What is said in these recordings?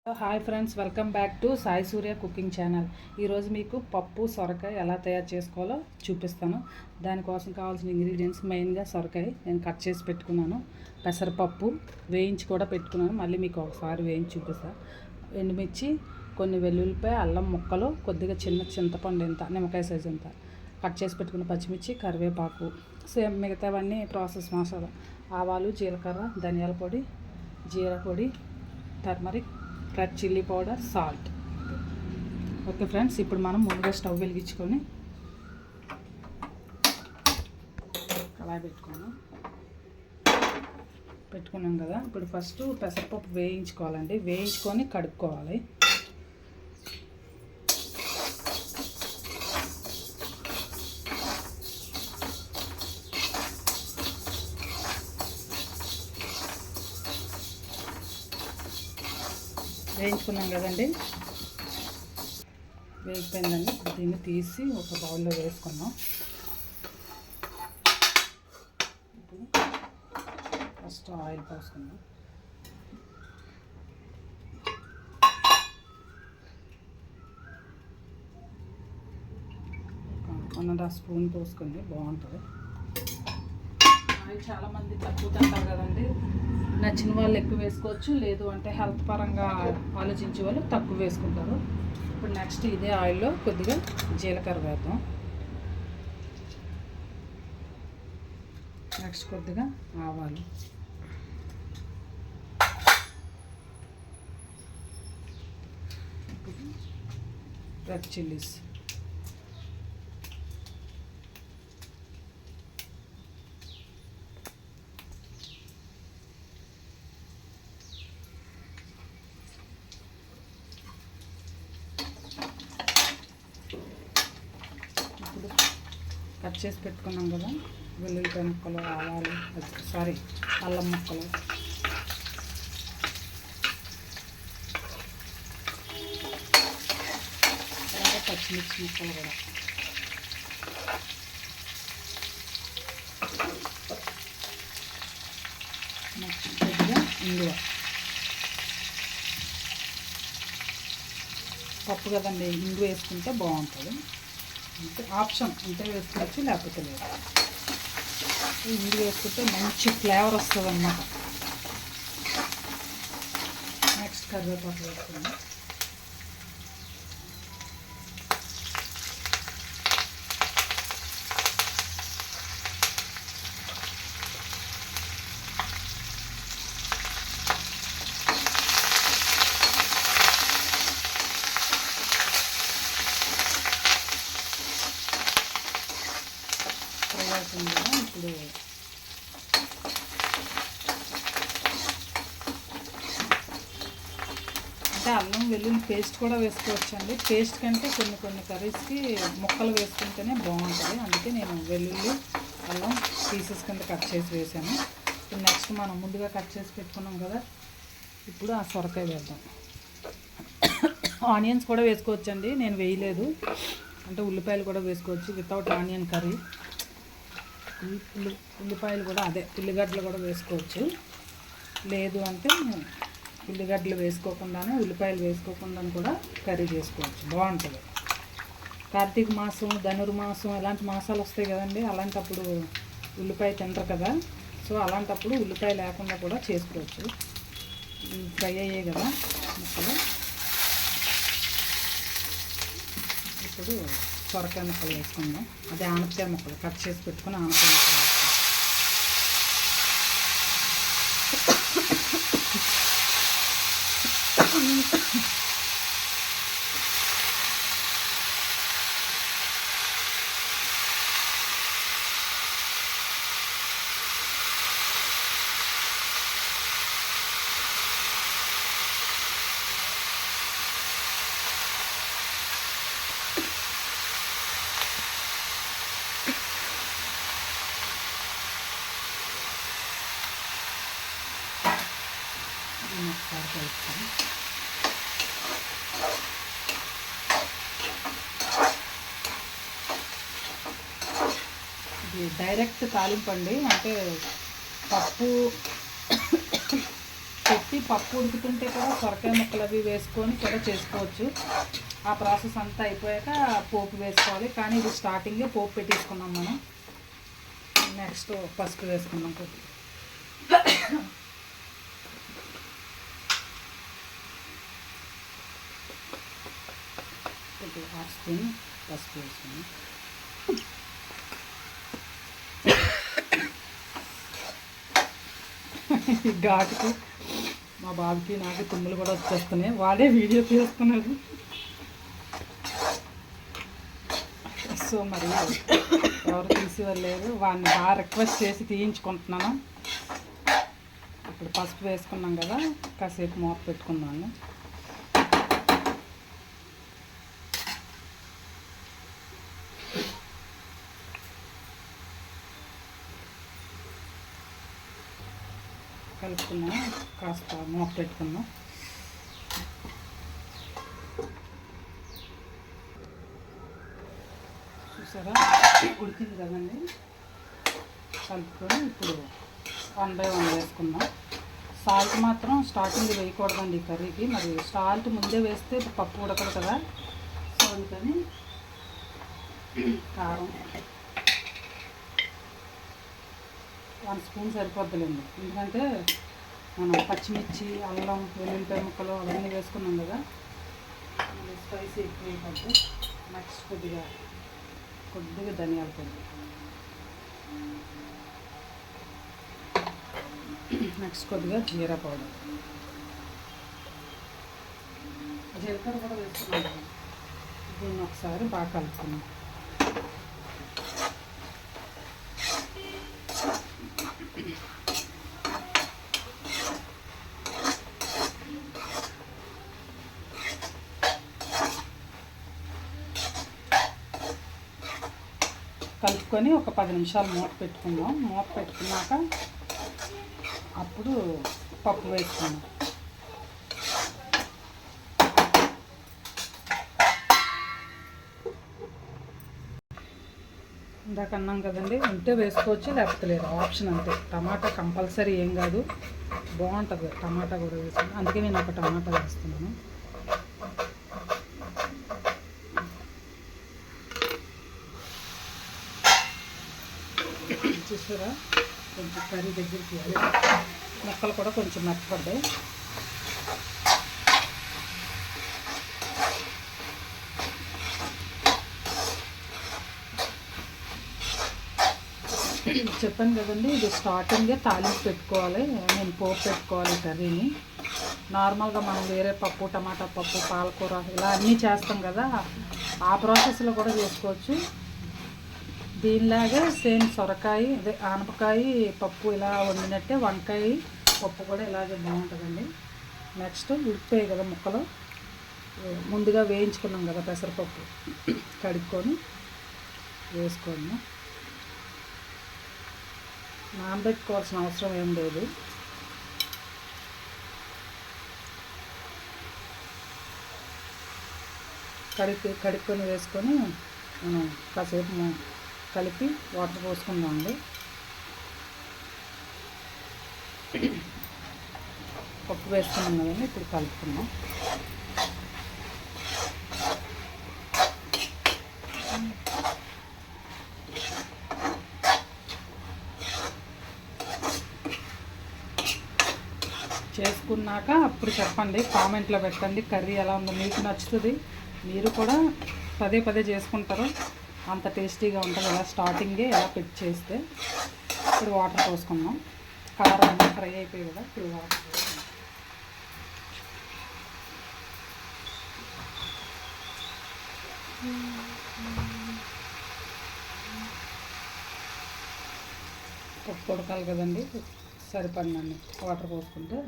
Hi friends, welcome back to Sai Surya cooking channel. ఈరోజు మీకు పప్పు సొరకాయ ఎలా తయారు చేసుకోవాలో చూపిస్తాను. దానికోసం కావాల్సిన ఇంగ్రీడియంట్స్ మెయిన్గా సొరకాయ నేను కట్ చేసి పెట్టుకున్నాను, పెసరపప్పు వేయించి కూడా పెట్టుకున్నాను, మళ్ళీ మీకు ఒకసారి వేయించి చూపిస్తాను. ఎండుమిర్చి, కొన్ని వెల్లుల్లిపాయ, అల్లం ముక్కలు, కొద్దిగా చిన్న చింతపండు ఎంత నిమ్మకాయ సైజు ఎంత కట్ చేసి పెట్టుకున్న పచ్చిమిర్చి, కరివేపాకు, సేమ్ మిగతావన్నీ ప్రాసెస్ మసాలా, ఆవాలు, జీలకర్ర, ధనియాల పొడి, జీరా పొడి, turmeric, red chilli powder, salt. Okay friends, ఇప్పుడు మనం ముందుగా స్టవ్ వెలిగించుకొని కళాయి పెట్టుకున్నాం కదా. ఇప్పుడు ఫస్ట్ పెసరపప్పు వేయించుకోవాలండి. వేయించుకొని కడుక్కోవాలి. వేయించుకున్నాం కదండి, వేగిపోయిందండి. దీన్ని తీసి ఒక బౌల్లో వేసుకున్నాం. ఇప్పుడు ఫస్ట్ ఆయిల్ పోసుకుందాం. 1.5 స్పూన్ పోసుకుంది, బాగుంటుంది. ఆయిల్ చాలామంది తక్కువ తింటారు కదండి, నచ్చిన వాళ్ళు ఎక్కువ వేసుకోవచ్చు, లేదు అంటే హెల్త్ పరంగా ఆలోచించే వాళ్ళు తక్కువ వేసుకుంటారు. ఇప్పుడు నెక్స్ట్ ఇదే ఆయిల్లో కొద్దిగా జీలకర్ర వేద్దాం. నెక్స్ట్ కొద్దిగా ఆవాలు, రెడ్ చిల్లీస్, కట్ చేసి పెట్టుకున్నాం కదా వెల్లుల్లిపాయ ముక్కలు, ఆవాలు, అల్లం ముక్కలు, అలాగే పచ్చిమిర్చి ముక్కలు కూడా. నెక్స్ట్ కొద్దిగా ఇంగువ. పప్పు కదండి, ఇంగువ వేసుకుంటే బాగుంటుంది. అంటే ఆప్షన్ ఉంటే వేసుకోవచ్చు, లేకపోతే లేదు. ఇంగువ వేసుకుంటే మంచి ఫ్లేవర్ వస్తుంది అన్నమాట. నెక్స్ట్ కరివేపాకు వేసుకుందాం. ఇప్పుడు అంటే అల్లం వెల్లుల్లి పేస్ట్ కూడా వేసుకోవచ్చు అండి. పేస్ట్ కంటే కొన్ని కర్రీస్కి ముక్కలు వేసుకుంటేనే బాగుంటుంది. అందుకే నేను వెల్లుల్లి, అల్లం పీసెస్ కింద కట్ చేసి వేసాను. ఇప్పుడు నెక్స్ట్ మనం ముందుగా కట్ చేసి పెట్టుకున్నాం కదా, ఇప్పుడు ఆ సొరకాయ వేద్దాం. ఆనియన్స్ కూడా వేసుకోవచ్చండి, నేను వేయలేదు. అంటే ఉల్లిపాయలు కూడా వేసుకోవచ్చు వితౌట్ ఆనియన్ కర్రీ. ఉల్లిపాయలు కూడా ఉల్లిగడ్డలు కూడా వేసుకోవచ్చు. లేదు అంటే ఉల్లిగడ్డలు వేసుకోకుండానే, ఉల్లిపాయలు వేసుకోకుండా కూడా కర్రీ చేసుకోవచ్చు, బాగుంటుంది. కార్తీక మాసం, ధనుర్మాసం ఇలాంటి మాసాలు వస్తాయి కదండి, అలాంటప్పుడు ఉల్లిపాయ తింటారు కదా. సో అలాంటప్పుడు ఉల్లిపాయ లేకుండా కూడా చేసుకోవచ్చు. ఫ్రై అయ్యాయి కదా ముక్కలు. ఇప్పుడు సొరకాయ ముక్కలు వేసుకుందాం. అదే ఆనపకాయ ముక్కలు కట్ చేసి పెట్టుకుని ఆనపకాయ ముక్కలు వేసుకుందాం. ఒకసారి కలుపుతాను. ఇది డైరెక్ట్ తాలింపండి. అంటే పప్పు పెట్టి పప్పు ఉడుకుతుంటే కూడా సొరకాయ ముక్కలు అవి వేసుకొని కూడా చేసుకోవచ్చు. ఆ ప్రాసెస్ అంతా అయిపోయాక పోపు వేసుకోవాలి. కానీ ఇది స్టార్టింగే పోపు పెట్టేసుకున్నాం మనం. నెక్స్ట్ పసుపు వేసుకున్నాం కొద్దిగా. కొద్దిగా హాఫ్ స్పూన్ పసుపు వేసుకున్నాం. ఘాటుకి మా బాబుకి నాకు తుమ్ములు కూడా వచ్చేస్తున్నాయి. వాడే వీడియో తీస్తున్నాడు. సో మరి ఎవరు తీసేవారు వాడిని బాగా రిక్వెస్ట్ చేసి తీయించుకుంటున్నాను. ఇప్పుడు పసుపు వేసుకున్నాం కదా, కాసేపు మూత పెట్టుకున్నాను. కలుపుకున్నాం, కాస్త మూత పెట్టుకున్నాం. చూసారా ఉడికింది కదండి. కలుపుకొని ఇప్పుడు 1 by 1 వేసుకున్నాం. సాల్ట్ మాత్రం స్టార్టింగ్ వేయకూడదండి ఈ కర్రీకి. మరి సాల్ట్ ముందే వేస్తే పప్పు ఉడకదు కదా. సో అందుకని కారం 1 స్పూన్ సరిపోద్దులేండి. ఎందుకంటే మనం పచ్చిమిర్చి, అల్లం, వెల్లుల్లిపాయ ముక్కలు అవన్నీ వేసుకున్నాం కదా, స్పైసీ ఎక్కువ అయిపోద్ది. నెక్స్ట్ కొద్దిగా ధనియాల పొడి, నెక్స్ట్ కొద్దిగా జీరా పౌడర్, జీలకర్ర కూడా వేసుకున్నాం కదా. దీన్ని ఒకసారి బాగా కలుపుకున్నాం. కలుపుకొని ఒక 10 నిమిషాలు మూత పెట్టుకుందాం. మూత పెట్టుకున్నాక అప్పుడు పప్పు వేసుకుందాం. ఇందాక అన్నాం కదండి, ఉంటే వేసుకోవచ్చు లేకపోతే లేదు, ఆప్షన్ అంతే. టమాటా కంపల్సరీ ఏం కాదు, బాగుంటుంది టమాటా కూడా వేసుకుని. అందుకే నేను ఒక టమాటా వేస్తున్నాను. చూసారా కొంచెం కర్రీ దగ్గరికి ముక్కలు కూడా కొంచెం మెత్తపడ్డాయి. చెప్పాను కదండి, ఇది స్టార్టింగే తాలింపు పెట్టుకోవాలి. నేను పోపు పెట్టుకోవాలి కర్రీని. నార్మల్గా మనం వేరే పప్పు, టమాటా పప్పు, పాలకూర ఇలా అన్నీ చేస్తాం కదా, ఆ ప్రాసెస్లో కూడా చేసుకోవచ్చు. దీనిలాగే సేమ్ సొరకాయ, అదే ఆనపకాయ పప్పు ఇలా వండినట్టే వంకాయ పప్పు కూడా ఇలాగే బాగుంటుందండి. నెక్స్ట్ ఉడికిపోయాయి కదా ముక్కలు, ముందుగా వేయించుకున్నాం కదా పెసరపప్పు, కడుక్కొని వేసుకోండి. నానబెట్టుకోవాల్సిన అవసరం ఏం లేదు. కడుక్కొని వేసుకొని మనం కాసేపు కలిపి వాటర్ పోసుకుందామండి. పప్పు వేసుకున్నాం కదండి, ఇప్పుడు కలుపుకుందాం. చేసుకున్నాక అప్పుడు చెప్పండి, కామెంట్లో పెట్టండి కర్రీ ఎలా ఉందో. మీకు నచ్చుతుంది, మీరు కూడా పదే పదే చేసుకుంటారు, అంత టేస్టీగా ఉంటుంది. ఇలా స్టార్టింగే ఎలా పెట్టి చేస్తే. ఇప్పుడు వాటర్ పోసుకున్నాం. కలర్ అన్నీ ఫ్రై అయిపోయి కదా, ఇప్పుడు వాటర్ పోసుకున్నాం. పప్పు ఉడకాలి కదండి, సరిపడినన్ని వాటర్ పోసుకుంటే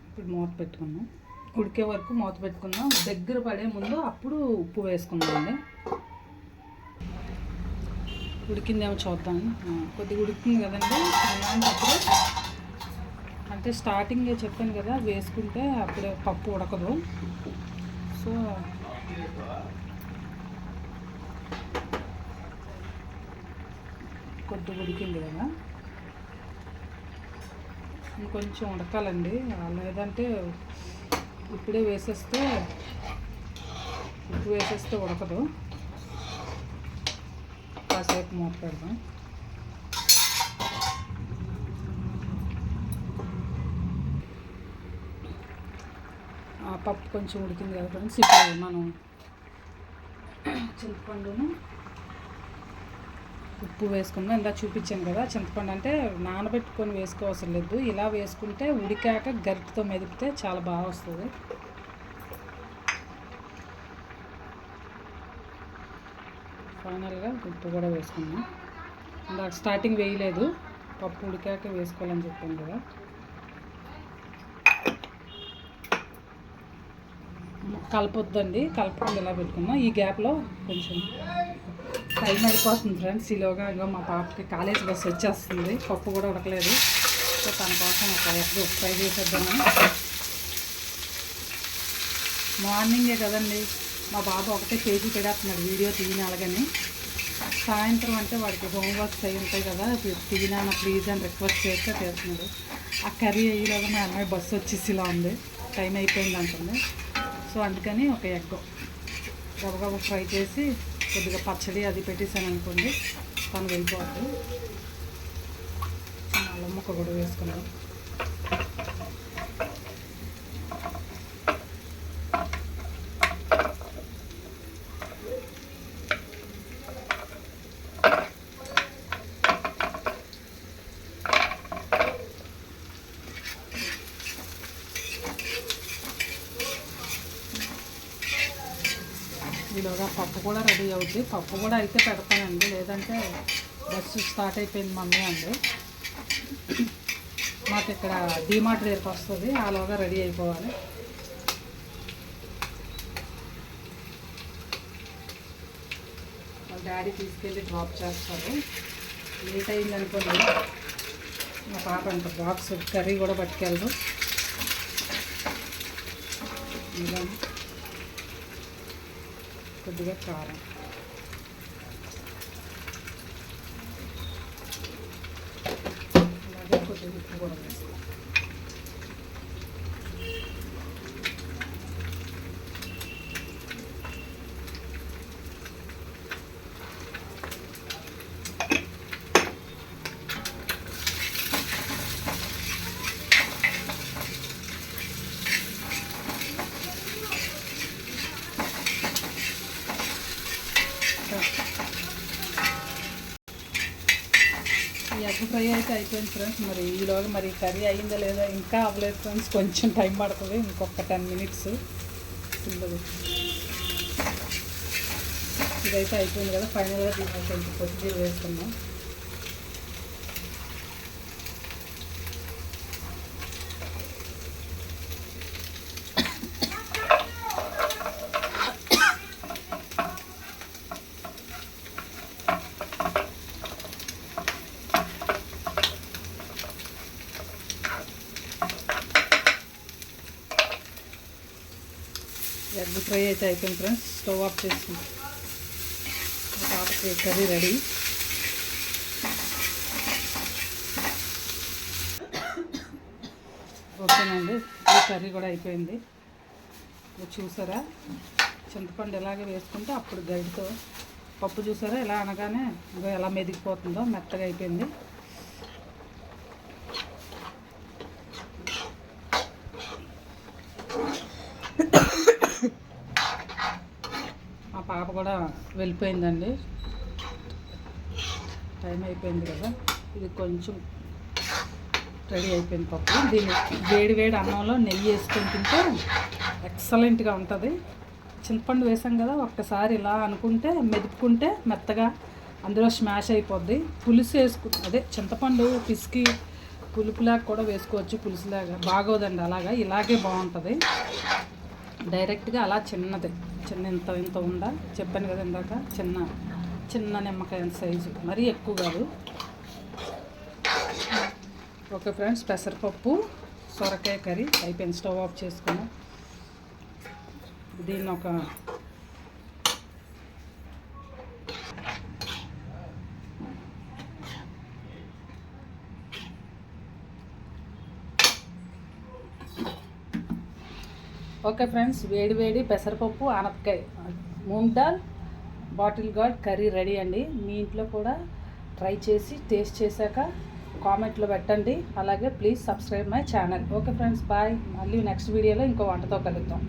ఇప్పుడు మూత పెట్టుకున్నాం. ఉడికే వరకు మూత పెట్టుకుందాం. దగ్గర పడే ముందు అప్పుడు ఉప్పు వేసుకుందామండి. ఉడికిందేమో చూద్దాం. కొద్దిగా ఉడికింది కదండి. అప్పుడు అంటే స్టార్టింగే చెప్పాను కదా, వేసుకుంటే అప్పుడే పప్పు ఉడకదు. సో కొద్దిగా ఉడికింది కదా, ఇంకొంచెం ఉడకాలండి. లేదంటే ఇప్పుడే వేసేస్తే ఉప్పు వేసేస్తే ఉడకదు. కాసేపు మూత పెడదాం. పప్పు కొంచెం ఉడికింది కదా ఫ్రెండ్స్, ఇప్పుడు మనం చింతపండును ఉప్పు వేసుకుందాం. ఇందా చూపించాను కదా, చింతపండు అంటే నానబెట్టుకొని వేసుకోవసరం లేదు. ఇలా వేసుకుంటే ఉడికాక గరిటతో మెదిపితే చాలా బాగా వస్తుంది. ఫైనల్గా ఉప్పు కూడా వేసుకున్నాం. ఇందాక స్టార్టింగ్ వేయలేదు, పప్పు ఉడికాక వేసుకోవాలని చెప్పాను కదా. కలపొద్దండి, కలపకుండా ఇలా పెట్టుకున్నాం. ఈ గ్యాప్లో కొంచెం టైం అయిపోతుంది ఫ్రెండ్స్. ఈలోగా ఇంకా మా పాపకి కాలేజ్ బస్సు వచ్చేస్తుంది. పప్పు కూడా ఉడకలేదు, సో తన కోసం ఒక ఎగ్ ఫ్రై చేసేద్దామని. మార్నింగే కదండి, మా బాబు ఒకటే పేజీ పెడేస్తున్నాడు వీడియో తీయనాలని. సాయంత్రం అంటే వాడికి హోంవర్క్స్ అయి ఉంటాయి కదా, తీయనా ప్లీజ్ అని రిక్వెస్ట్ చేస్తే చేస్తున్నాడు. ఆ కర్రీ అయ్యేలాగా మా అమ్మాయి బస్సు వచ్చేసి ఇలా ఉంది, టైం అయిపోయింది అంటుంది. సో అందుకని ఒక ఎగ్ గబగబ ఫ్రై చేసి కొద్దిగా పచ్చడి అది పెట్టేసాను అనుకోండి, తను వెళ్ళిపోద్దు. చిన్న అల్లం ముక్క కూడా వేసుకున్నాం. ఈలోగా పప్పు కూడా రెడీ అవుద్ది. పప్పు కూడా అయితే పెడతానండి, లేదంటే బస్సు స్టార్ట్ అయిపోయింది మమ్మీ అండి. మాకు ఇక్కడ డీమార్ట్ దగ్గరికి వస్తుంది, ఆలోగా రెడీ అయిపోవాలి. వాళ్ళ డాడీ తీసుకెళ్ళి డ్రాప్ చేస్తారు. లేట్ అయింది అనుకోండి, మా పాప అంత బాక్స్ కర్రీ కూడా పట్టుకెళ్ళదు. ఇలా కొద్దిగా కారం, అలాగే కొద్దిగా ఉప్పు కూడా వేస్తాం. ఈ ఎగ్ ఫ్రై అయితే అయిపోయింది ఫ్రెండ్స్. మరి ఈలోగా మరి కర్రీ అయిందా లేదా ఇంకా అవ్వలేదు ఫ్రెండ్స్, కొంచెం టైం పడుతుంది. ఇంకొక 10 minutes ఉండదు. ఇదైతే అయిపోయింది కదా, ఫైనల్గా కొంచెం కొద్దిగా వేసుకున్నాం. ఎగ్ ఫ్రై అయితే అయిపోయింది ఫ్రెండ్స్, స్టవ్ ఆఫ్ చేసుకుంటాం. పాపకి కర్రీ రెడీ. ఓకేనండి, ఈ కర్రీ కూడా అయిపోయింది. చూసారా, చింతపండు ఎలాగే వేసుకుంటే అప్పుడు గరిటతో పప్పు చూసారా ఎలా అనగానే ఎలా మెదిగిపోతుందో, మెత్తగా అయిపోయింది. మా పాప కూడా వెళ్ళిపోయిందండి, టైం అయిపోయింది కదా. ఇది కొంచెం రెడీ అయిపోయింది పప్పు. దీన్ని వేడి వేడి అన్నంలో నెయ్యి వేసుకొని తింటే ఎక్సలెంట్గా ఉంటుంది. చింతపండు వేసాం కదా, ఒక్కసారి ఇలా అనుకుంటే మెదుపుకుంటే మెత్తగా అందులో స్మాష్ అయిపోద్ది. పులుసు అదే చింతపండు పిసికి పులుపులాగా కూడా వేసుకోవచ్చు, పులుసులాగా బాగోదండి. అలాగా ఇలాగే బాగుంటుంది. డైరెక్ట్గా అలా చిన్నది ఇంత ఉందా చెప్పాను కదా ఇందాక, చిన్న నిమ్మకాయ సైజు, మరీ ఎక్కువ కాదు. ఓకే ఫ్రెండ్స్, పెసరపప్పు సొరకాయ కర్రీ అయిపోయింది. స్టవ్ ఆఫ్ చేసుకున్నాం. దీన్ని ఒక ఓకే ఫ్రెండ్స్, వేడి వేడి పెసరపప్పు ఆనపకాయ moong dal bottle gourd curry ready అండి. మీ ఇంట్లో కూడా ట్రై చేసి టేస్ట్ చేశాక కామెంట్లో పెట్టండి. అలాగే please subscribe my channel. Okay friends, bye. మళ్ళీ నెక్స్ట్ వీడియోలో ఇంకో వంటతో కలుద్దాం.